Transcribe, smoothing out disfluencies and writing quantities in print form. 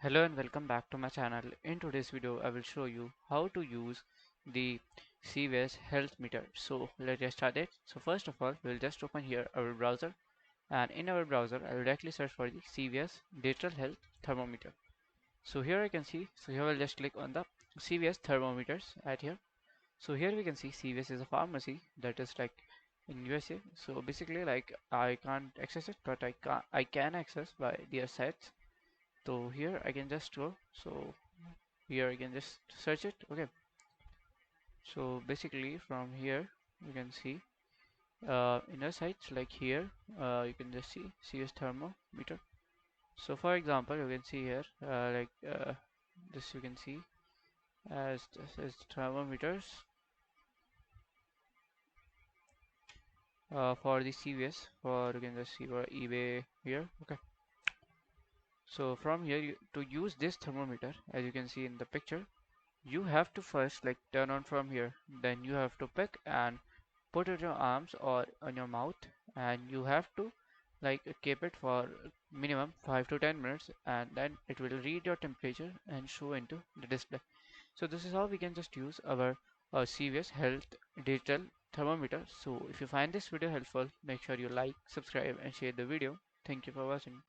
Hello and welcome back to my channel. In today's video I will show you how to use the CVS health meter. So let's get started. So first of all we'll just open here our browser, and in our browser I will directly search for the CVS digital health thermometer. So here I can see, so here I will just click on the CVS thermometers at here. So here we can see CVS is a pharmacy that is like in USA. So basically like I can't access it, but I can access by their sites. So here I can just go, so here I can just search it. Okay, so basically from here you can see inner sites like here, you can just see CS thermometer. So for example you can see here this you can see as this is thermometers for the CVS, for you can just see for eBay here. Okay, so from here to use this thermometer, as you can see in the picture, you have to first like turn on from here, then you have to pick and put it in your arms or on your mouth, and you have to like keep it for minimum 5 to 10 minutes, and then it will read your temperature and show into the display. So this is how we can just use our CVS health digital thermometer. So if you find this video helpful, make sure you like, subscribe and share the video. Thank you for watching.